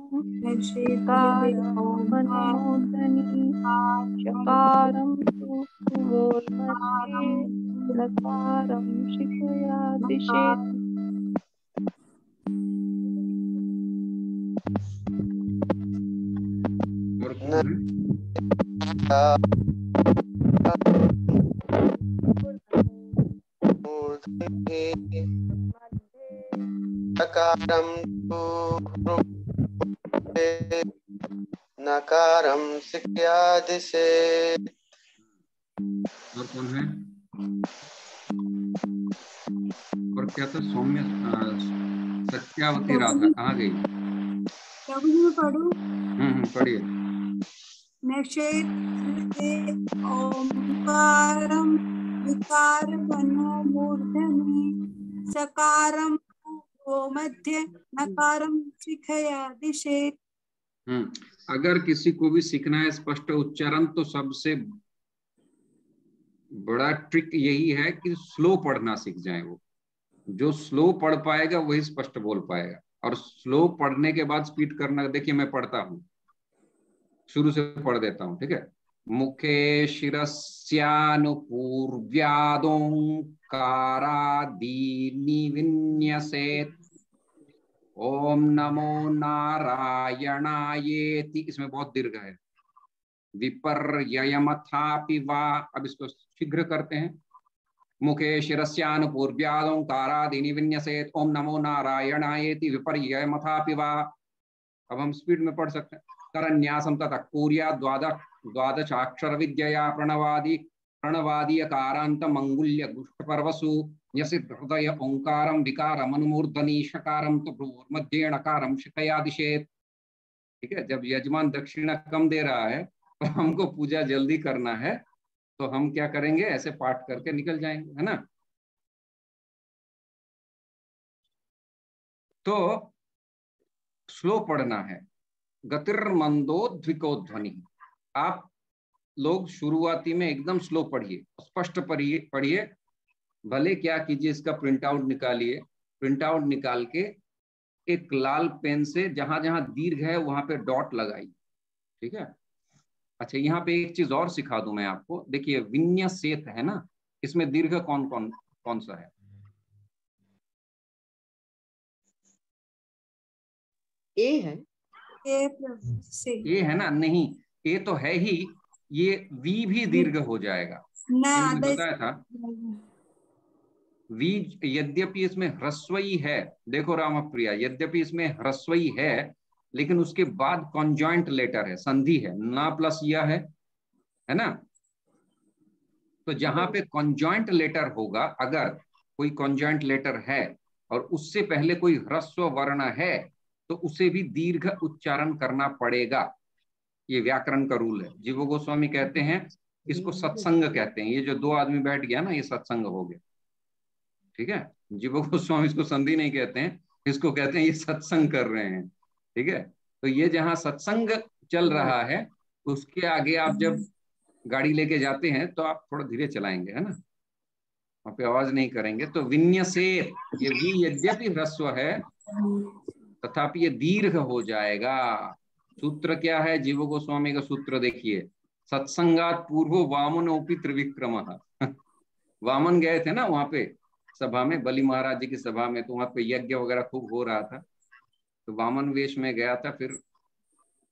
मनोमूर्धनि चकारं तु भ्रुवोर्मध्ये लकारं शिखया दिशेत्। नकारं तु नकारं शिखया दिशेत्। और कौन है? और क्या था? सौम्य सत्यावती राधा कहाँ गई? प्रभु जी मैं पढ़ूं? पढ़िए। नक्षत्रे ओंकारं विकार मनोमूर्धनि सकारं वो मध्य नकारं शिखया दिशेत्। अगर किसी को भी सीखना है स्पष्ट उच्चारण तो सबसे बड़ा ट्रिक यही है कि स्लो पढ़ना सीख जाए। वो जो स्लो पढ़ पाएगा वही स्पष्ट बोल पाएगा। और स्लो पढ़ने के बाद स्पीड करना। देखिए मैं पढ़ता हूँ, शुरू से पढ़ देता हूँ, ठीक है। मुखे शिरस्यानुपूर्व्यादोंकारादीनि विन्यसेत्। ओम नमो नारायणायेति, इसमें बहुत दीर्घ है। विपर्ययमथापि वा, अब इसको शीघ्र करते हैं। मुखे शिरस्यानुपूर्व्यादोंकारादीनि विन्यसेत्। ओम नमो नारायणायेति विपर्ययमथापि वा। अब हम स्पीड में पढ़ सकते हैं। करन्यासं ततः कुर्यात् द्वादशाक्षर विद्यया प्रणवादीयकारान्त मंगुल्य गुष्ठपर्वसु यसित् हृदय ओंकारं विकारम् अनुमूर्धनि षकारं तु भ्रुवोर्मध्ये णकारं शिखया दिशेत्। ठीक है। जब यजमान दक्षिणा कम दे रहा है तो हमको पूजा जल्दी करना है, तो हम क्या करेंगे, ऐसे पाठ करके निकल जाएंगे, है ना। तो स्लो पढ़ना है। गतिर्मंदो द्विकोध्वनि। आप लोग शुरुआती में एकदम स्लो पढ़िए, स्पष्ट पढ़िए। भले क्या कीजिए, इसका प्रिंट आउट निकालिए। प्रिंट आउट निकाल के एक लाल पेन से जहां जहां दीर्घ है वहां पे डॉट लगाइए, ठीक है। अच्छा, यहाँ पे एक चीज और सिखा दूं मैं आपको। देखिए विन्यसेत है ना, इसमें दीर्घ कौन सा है? ए है। ए है ना? नहीं, ए तो है ही, ये वी भी दीर्घ हो जाएगा। मैंने बताया था वी, यद्यपि इसमें ह्रस्वई है, देखो रामप्रिया, यद्यपि इसमें ह्रस्वई है लेकिन उसके बाद कॉन्जॉइंट लेटर है, संधि है, ना प्लस यह है ना। तो जहां पे कॉन्जॉइंट लेटर होगा, अगर कोई कॉन्जॉइंट लेटर है और उससे पहले कोई ह्रस्व वर्ण है तो उसे भी दीर्घ उच्चारण करना पड़ेगा। ये व्याकरण का रूल है। जीव गोस्वामी कहते हैं इसको सत्संग कहते हैं। ये जो दो आदमी बैठ गया ना, ये सत्संग हो गया, ठीक है। जीव गोस्वामी इसको संधि नहीं कहते हैं, इसको कहते हैं ये सत्संग कर रहे हैं, ठीक है। तो ये जहां सत्संग चल रहा है उसके आगे आप जब गाड़ी लेके जाते हैं तो आप थोड़ा धीरे चलाएंगे, है ना, वहां पे आवाज नहीं करेंगे। तो विन्यसेत, ये वी यद्यपि ह्रस्व है तथापि ये दीर्घ हो जाएगा। सूत्र क्या है जीव गोस्वामी का सूत्र? देखिए, सत्संगात पूर्व वामनोपि त्रिविक्रम। वामन गए थे ना वहां पे सभा में, बलि महाराज जी की सभा में, तो वहां पे यज्ञ वगैरह खूब हो रहा था। तो वामन वेश में गया था, फिर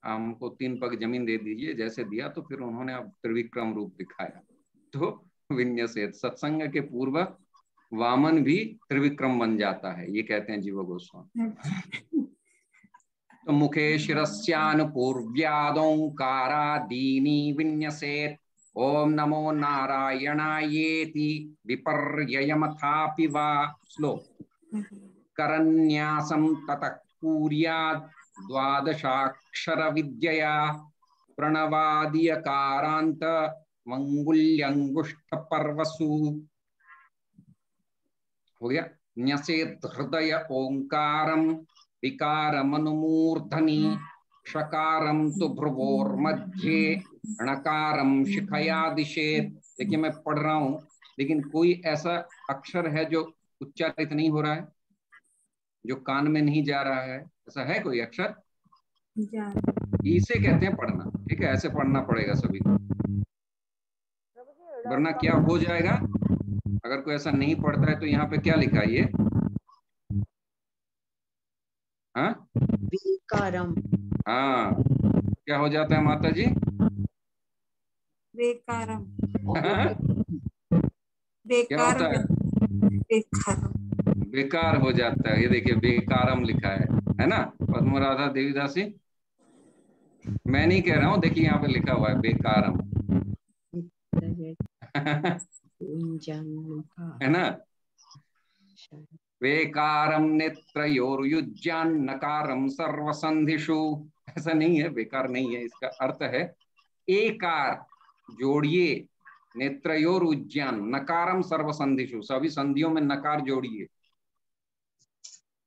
हमको 3 पग जमीन दे दीजिए, जैसे दिया तो फिर उन्होंने अब त्रिविक्रम रूप दिखाया। तो विन्यसेत, सत्संग के पूर्व वामन भी त्रिविक्रम बन जाता है, ये कहते हैं जीव गोस्वामी। तो मुखे शिरस्यानुपूर्व्यादोंकारादीनि विन्यसेत्। ओम नमो नारायणायेति विपर्ययमथापि वा। श्लोक। करन्यासं ततः कुर्यात् द्वादशाक्षर विद्यया प्रणवादीयकारान्त मंगुल्यंगुष्ठपर्वसु। हो गया। न्यसेत् हृदय ओंकारं विकारमनुमूर्धनि षकारं तु भ्रुवोर्मध्ये णकारं शिखया दिशेत्। देखिए मैं पढ़ रहा हूं लेकिन कोई ऐसा अक्षर है जो उच्चारित नहीं हो रहा है, जो कान में नहीं जा रहा है? ऐसा है कोई अक्षर? इसे कहते हैं पढ़ना। ठीक है, ऐसे पढ़ना पड़ेगा सभी को, वरना क्या हो जाएगा, अगर कोई ऐसा नहीं पढ़ता है तो यहाँ पे क्या लिखा है ये, हाँ विकारम। हाँ, क्या हो जाता है माता जी? बेकारम। क्या होता है? बेकारम। बेकार हो जाता है। ये देखिए बेकारम लिखा है ना पद्म राधा देवीदासी। मैं नहीं कह रहा हूँ, देखिए यहाँ पे लिखा हुआ है बेकारम। है ना? बेकारम नेत्रयोर्युज्यान नकारम सर्वसंधिषु। ऐसा नहीं है, बेकार नहीं है, इसका अर्थ है एकार जोड़िए, नेत्रयोर उज्जान नकारम सर्वसंधिषु, सभी संधियों में नकार जोड़िए।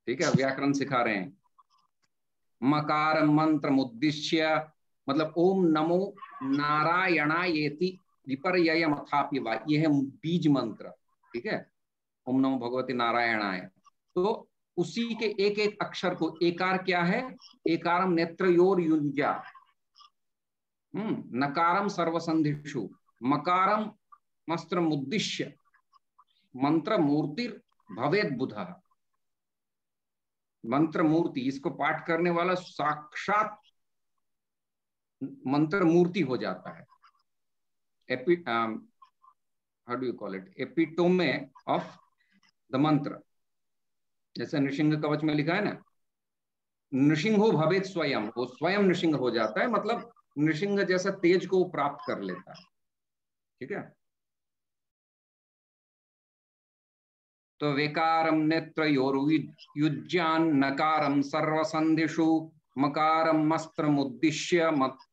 ठीक है, व्याकरण सिखा रहे हैं। मकार मंत्र उद्दिश्य, मतलब ओम नमो नारायणायेति विपर्ययमथापि वा, ये है बीज मंत्र। ठीक है, ओम नमो भगवती नारायणाय। तो उसी के एक एक अक्षर को एकार क्या है, एकारम नेत्रयोर युंजा, नकारम सर्वसंधिषु, मकारम मस्त्रम उद्दिश्य, मंत्र मूर्ति भवेद बुधः। मंत्र मूर्ति, इसको पाठ करने वाला साक्षात मंत्र मूर्ति हो जाता है। How do you call it, epitome of the mantra. जैसे नृसिंह कवच में लिखा है ना, नृसिंहो भवेत स्वयं, वो स्वयं नृसिंह हो जाता है, मतलब नृसिंह जैसा तेज को प्राप्त कर लेता है। ठीक है, तो वेकारम नेत्रयोर्युज्यान नकारम सर्वसंधिषु, मकारम मस्त्रमुद्दिश्य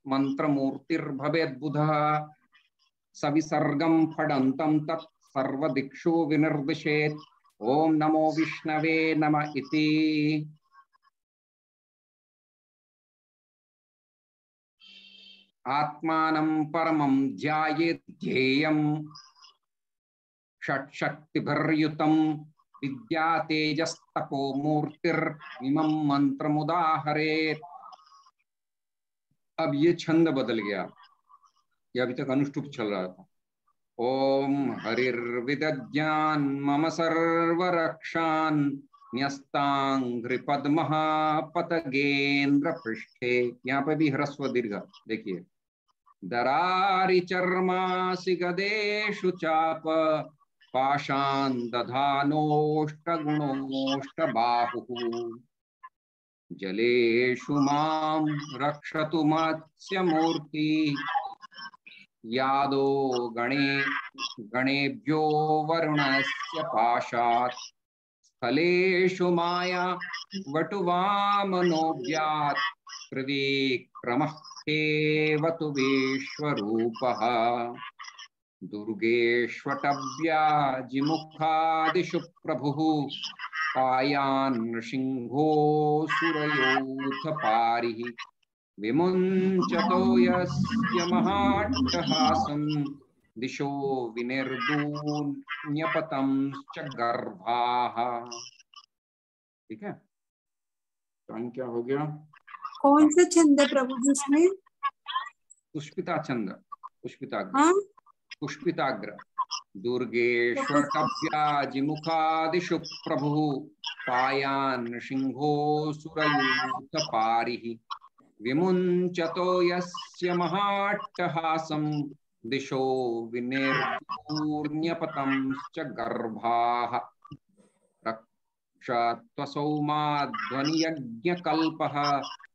मंत्रमूर्तिर्भवेत् बुधः, सविसर्गम फडंतम तत् सर्वदिक्षु विनिर्दिशेत्, ओम नमो विष्णवे नमः इति। आत्मानं परमं ध्यायेत् ध्येयम् षट्शक्तिभिर्युतं, विद्या तेजस्तपो मूर्तिर्इमं मंत्रमुदाहरेत्। अब ये छंद बदल गया, ये अभी तक अनुष्टुप चल रहा था। ओम हरिर्विदज्ञान मम सर्वरक्षान्, न्यस्तांघ्रि पद्मः पतगेन्द्र पृष्ठे। यहाँ पे भी ह्रस्व दीर्घ देखिए। दरारि चर्मासि गदेषु चाप, पाशान् दधानोष्टगुणोष्टबाहुः, जलेषु मां रक्षतु मत्स्यमूर्ति, यादो गणेभ्यो वरुणस्य पाशात्, स्थलेषु माया वटुवामनोऽव्यात्, त्रिविक्रमः केवतु विश्वरूपः, दुर्गेष्वटव्याजिमुखादिषु प्रभुः, कायान् नृसिंहोऽसुरयोऽथ पारिः, विमुञ्चतो यस्य महाट्टहासं, दिशो विनिर्दून्यपतंश्च गर्भाः। ठीक है, टाइम क्या हो गया? कौन सा छंद है प्रभु जी इसमें? पुष्पिता छंद, पुष्पिताग्र। हाँ? पुष्पिताग्र। दुर्गेष्वटव्याजिमुखादिषु प्रभुः, कायान् नृसिंहोऽसुरयूथ पारिः, विमुञ्चतो यस्य महाट्टहासं, दिशो विनिर्दूर्ण्यपतंश्च गर्भाः। रक्षत्वसौ माध्वनियज्ञकल्पः,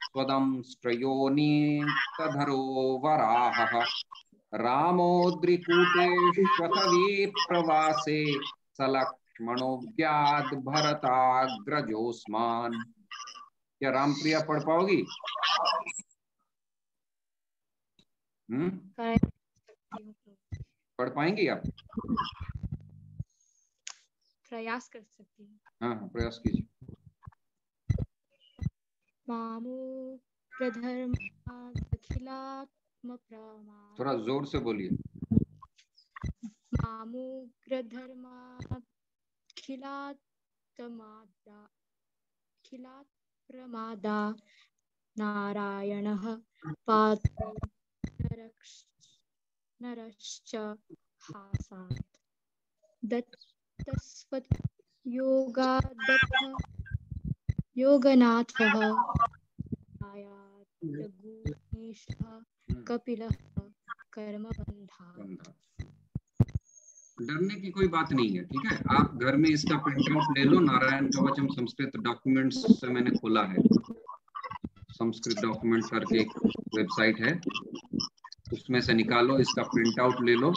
स्वदंष्ट्रयोनीतधरो वराहः, रामोद्रिकूटेष्वथ विप्रवासे, सलक्ष्मणो व्याद्भरताग्रजोऽस्मान्। क्या रामप्रिया पढ़ पाओगी? पढ़ पाएंगी आप? प्रयास कर सकती हूँ। हाँ, प्रयास कीजिए। मामुग्रधर्मादखिलात्मप्रमाद, थोड़ा जोर से बोलिए। मामुग्रधर्मादखिलात्प्रमादा, नारायणः पातु नरश्च हासात् दत्तस्वत् योगादथ योगनाथः आयातगुणेशः कपिलः कर्मबन्धा। डरने की कोई बात नहीं है, ठीक है। आप घर में इसका प्रिंट आउट ले लो। नारायण कवचम संस्कृत डॉक्यूमेंट्स से मैंने खोला है, संस्कृत डॉक्यूमेंट करके एक वेबसाइट है, उसमें से निकालो, इसका प्रिंट आउट ले लो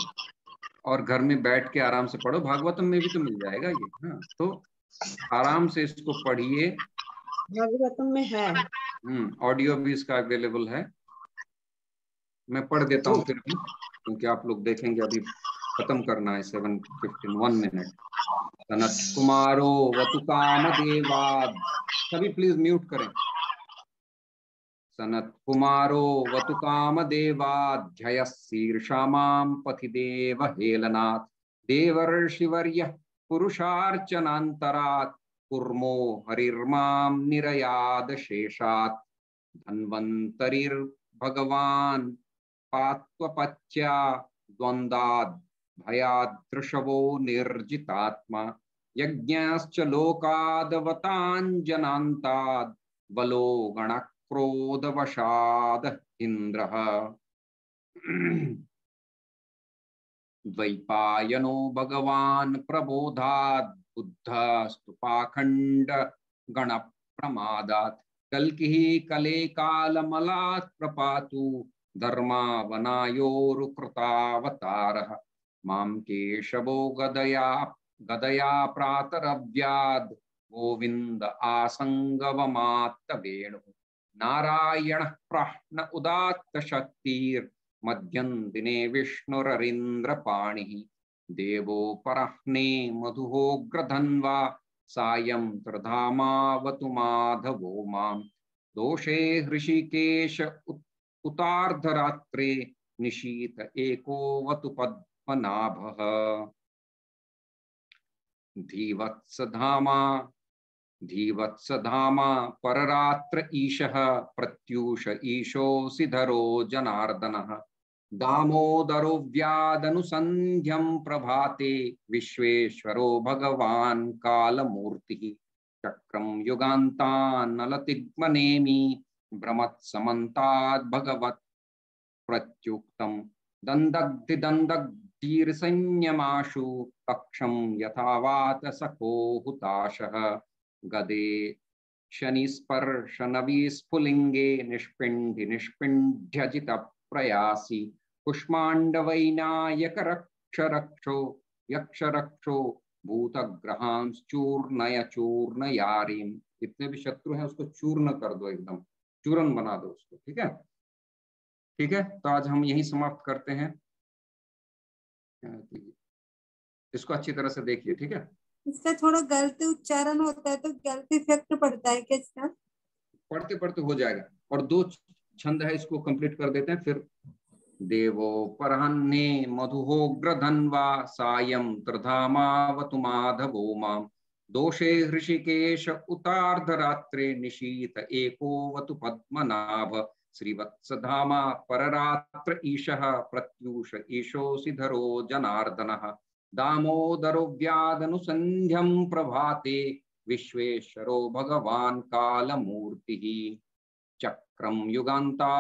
और घर में बैठ के आराम से पढ़ो। भागवतम में भी तो मिल जाएगा ये। हाँ, तो आराम से इसको पढ़िए। भागवतम में है, ऑडियो भी इसका अवेलेबल है। मैं पढ़ देता हूँ फिर भी, क्योंकि आप लोग देखेंगे, अभी खत्म करना है 7:15, 1 मिनट। सनत कुमारो वतु काम देवाद, सभी प्लीज म्यूट करें। सनत कुमारो वतु काम देवाध्यय शीर्षामां पथि देव हेलनाथ देवर्षिवर्य पुरुषार्चनान्तरात् कुर्मो हरिर्मां निरयाद शेषात् धन्वन्तरिर्भगवान् पात्वपच्या द्वन्द्वाद् भयादृशवो निर्जितात्मा यज्ञाश्च लोकादवताञ्जनान्ताद् बलो गणक्रोधवशाद इन्द्रः द्वैपायनो भगवान् प्रबोधात् बुद्धस्तु पाखण्ड गणप्रमादात् कल्किः कले कालमलात् प्रपातु धर्मावनायोरुकृतावतारः मां केशवो गदया प्रातरव्याद् गोविन्द आसङ्गवमात्त वेणुः नारायणः प्राह्न उदात्त शक्तिर्मध्यं दिने विष्णुररिन्द्रपाणिः देवो परह्ने मधुहोग्रधन्वा सायं त्रिधामावतु माधवो मां दोषे हृषिकेश उतार्धरात्रे निशीत एकोवतु पद्मनाभः धीवत्सधामा पररात्र ईशः प्रत्यूष ईशोऽसि धरो जनार्दनः दामोदरो व्यादनुसन्ध्यं प्रभाते विश्वेश्वरो भगवान् कालमूर्तिः चक्रं युगान्तान्नलतिग्मनेमि भ्रमत्समन्ताद् भगवत् प्रत्युक्तं दन्दग्धिदन्दग्धीर्संयमाशु कक्षं यथावात सखो हुताशः गदे शनिस्पर्शनविस्फुलिङ्गे निष्पिण्ड्यजित प्रयासी कुष्माण्डवैनायक रक्षरक्षो यक्षरक्षो भूतग्रहांश्चूर्णय चूर्णयारीम्। जितने भी शत्रु हैं उसको चूर्ण कर दो, एकदम चूर्ण बना दो उसको, ठीक है। ठीक है, तो आज हम यही समाप्त करते हैं। इसको अच्छी तरह से देखिए, ठीक है। इसका थोड़ा गलत उच्चारण होता है तो गलत इफेक्ट पड़ता है क्या इसका? पढ़ते पढ़ते हो जाएगा। और 2 छंद है, इसको कंप्लीट कर देते हैं फिर। देवो परहन्ने मधुहोग्रधन्वा सायं त्रिधामावतु माधवो मां दोषे हृषिकेश उतार्धरात्रे निशीत एकोवतु पद्मनाभ श्रीवत्सधामा पररात्र ईशः प्रत्यूष ईशोऽसि धरो जनार्दनः दामोदरो व्यादनुसन्ध्यं प्रभाते विश्वेश्वरो भगवान् कालमूर्तिः चक्रं युगान्ता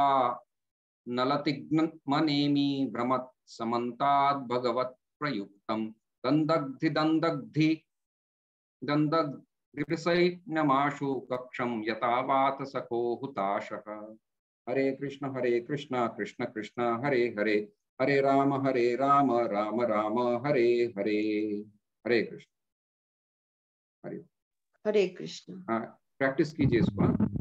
नलतिग्मनेमि भ्रमत् समन्ताद् भगवत् प्रयुक्तं दन्दग्धिसैन्यमाशु कक्षं यथावात सखो हुताशः। हरे कृष्ण कृष्ण कृष्ण हरे हरे, हरे राम राम राम हरे हरे। हरे कृष्ण, हरे हरे कृष्ण। हाँ, प्रैक्टिस कीजिए इसको।